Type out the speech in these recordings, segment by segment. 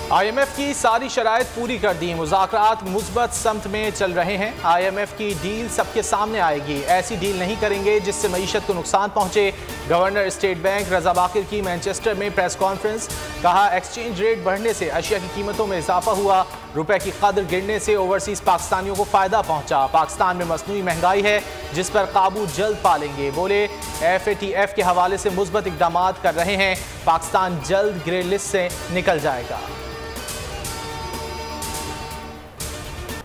IMF की सारी शराइत पूरी कर दी, मुज़ाकरात मुस्बत समत में चल रहे हैं। IMF की डील सबके सामने आएगी, ऐसी डील नहीं करेंगे जिससे मईशत को नुकसान पहुंचे। गवर्नर स्टेट बैंक रजा बाकिर की मैनचेस्टर में प्रेस कॉन्फ्रेंस, कहा एक्सचेंज रेट बढ़ने से अशिया की कीमतों में इजाफा हुआ, रुपए की कदर गिरने से ओवरसीज पाकिस्तानियों को फायदा पहुंचा। पाकिस्तान में मसनूई महंगाई है जिस पर काबू जल्द पालेंगे, बोले FATF के हवाले से मुस्बत इकदाम कर रहे हैं, पाकिस्तान जल्द ग्रे लिस्ट से निकल जाएगा।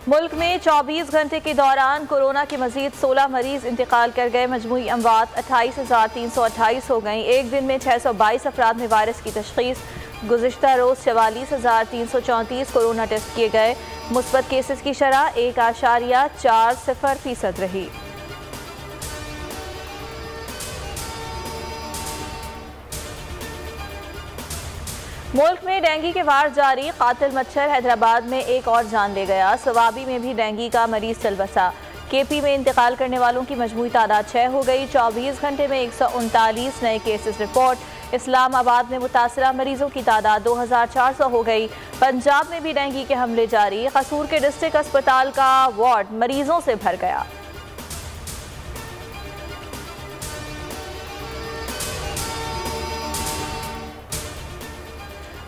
मुल्क में 24 घंटे के दौरान कोरोना के मजीद 16 मरीज इंतकाल कर गए। मजमूई अमवात 28,328 हो गई। एक दिन में 622 अफराद में वायरस की तशखीस। गुज़िश्ता रोज़ 44,334 कोरोना टेस्ट किए गए। मुस्बत केसेस की शरह 1.40% रही। मुल्क में डेंगू के वार जारी, कातिल मच्छर हैदराबाद में एक और जान ले गया। सवाबी में भी डेंगू का मरीज चल बसा। KP में इंतकाल करने वालों की मजमूई तादाद 6 हो गई। 24 घंटे में 139 नए केसेस रिपोर्ट। इस्लामाबाद में मुतासरा मरीजों की तादाद 2400 हो गई। पंजाब में भी डेंगू के हमले जारी। कसूर के डिस्ट्रिक्ट अस्पताल का वार्ड मरीजों से भर गया।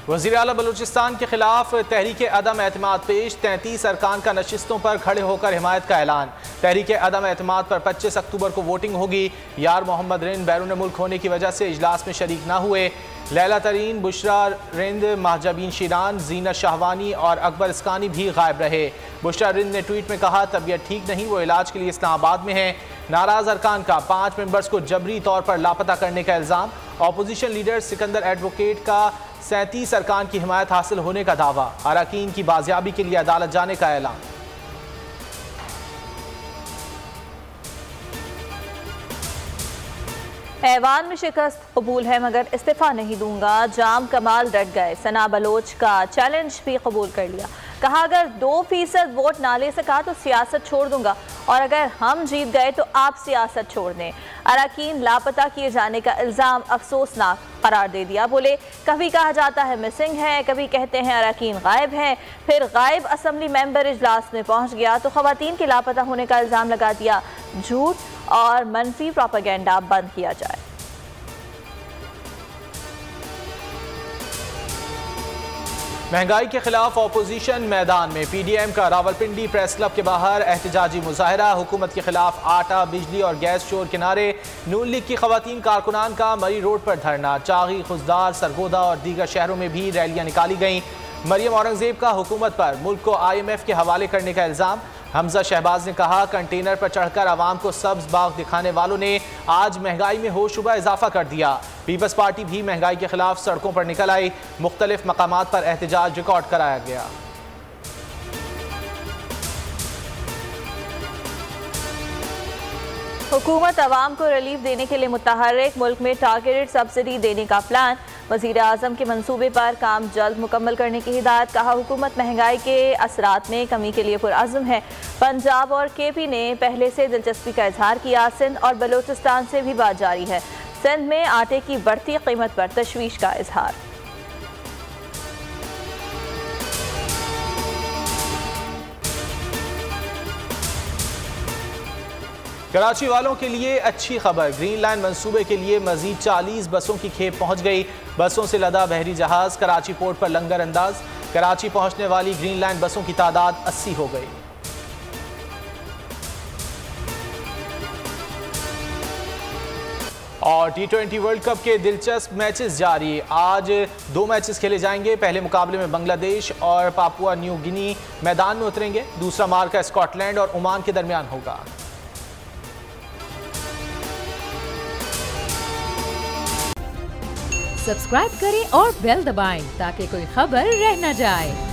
वज़ीर आला बलूचिस्तान के खिलाफ तहरीक अदम एतमाद पेश, 33 अरकान का नशिस्तों पर खड़े होकर हिमायत का ऐलान। तहरीक अदम एतमाद पर 25 अक्टूबर को वोटिंग होगी। यार मोहम्मद रिंद बैरून मुल्क होने की वजह से इजलास में शरीक न हुए। लैला तरीन, बुशरा रिंद, महजबीन शिरान, जीनत शाहवानी और अकबर इसकानी भी गायब रहे। बुशरा रिंद ने ट्वीट में कहा तबीयत ठीक नहीं, वो इलाज के लिए इस्लामाबाद में हैं। नाराज अरकान का 5 मेंबर्स को जबरी तौर पर लापता करने का इल्ज़ाम। अपोजिशन लीडर सिकंदर एडवोकेट का 37 अरकान की हिमायत हासिल होने का दावा। अरकान की बाजियाबी के लिए अदालत जाने का ऐलान। ऐवान में शिकस्त कबूल है मगर इस्तीफा नहीं दूंगा, जाम कमाल डट गए। सना बलोच का चैलेंज भी कबूल कर लिया। कहा अगर 2% वोट ना ले सका तो सियासत छोड़ दूंगा और अगर हम जीत गए तो आप सियासत छोड़ दें। अरकान लापता किए जाने का इल्ज़ाम अफसोसनाक करार दे दिया। बोले कभी कहा जाता है मिसिंग है, कभी कहते हैं अरकान गायब हैं, फिर गायब असम्बली मेंबर इजलास में पहुंच गया तो खवातीन के लापता होने का इल्ज़ाम लगा दिया। झूठ और मनफी प्रोपेगेंडा बंद किया जाए। महंगाई के खिलाफ अपोजिशन मैदान में। PDM का रावलपिंडी प्रेस क्लब के बाहर एहतजाजी मुजाहरा। हुकूमत के खिलाफ आटा, बिजली और गैस स्टोर के नारे। नून लीग की खवातीन कारकुनान का मरी रोड पर धरना। चागी, खुजदार, सरगोदा और दीगर शहरों में भी रैलियां निकाली गईं। मरियम औरंगजेब का हुकूमत पर मुल्क को IMF के हवाले करने का इल्ज़ाम। हमजा शहबाज ने कहा कंटेनर पर चढ़कर आवाम को सब्ज बाग दिखाने वालों ने आज महंगाई में होशुबा इजाफा कर दिया। पीपल्स पार्टी भी महंगाई के खिलाफ सड़कों पर निकल आई। मुख्तलिफ मकामात पर एहतजाज रिकॉर्ड कराया गया। हुकूमत अवाम को रिलीफ देने के लिए मुतहर्रिक। मुल्क में टारगेटेड सब्सिडी देने का प्लान। वज़ीर आज़म के मंसूबे पर काम जल्द मुकम्मल करने की हिदायत। कहा हुकूमत महंगाई के असरात में कमी के लिए पुरअज़्म है। पंजाब और KP ने पहले से दिलचस्पी का इजहार किया। सिंध और बलूचिस्तान से भी बात जारी है। सिंध में आटे की बढ़ती कीमत पर तशवीश का इजहार। कराची वालों के लिए अच्छी खबर, ग्रीन लाइन मंसूबे के लिए मजीद 40 बसों की खेप पहुंच गई। बसों से लदा बहरी जहाज कराची पोर्ट पर लंगर अंदाज। कराची पहुंचने वाली ग्रीन लाइन बसों की तादाद 80 हो गई। और T20 वर्ल्ड कप के दिलचस्प मैचेस जारी। आज 2 मैचेस खेले जाएंगे। पहले मुकाबले में बांग्लादेश और पापुआ न्यू गिनी मैदान में उतरेंगे। दूसरा मार्का स्कॉटलैंड और ओमान के दरमियान होगा। सब्सक्राइब करें और बेल दबाएं ताकि कोई खबर रह न जाए।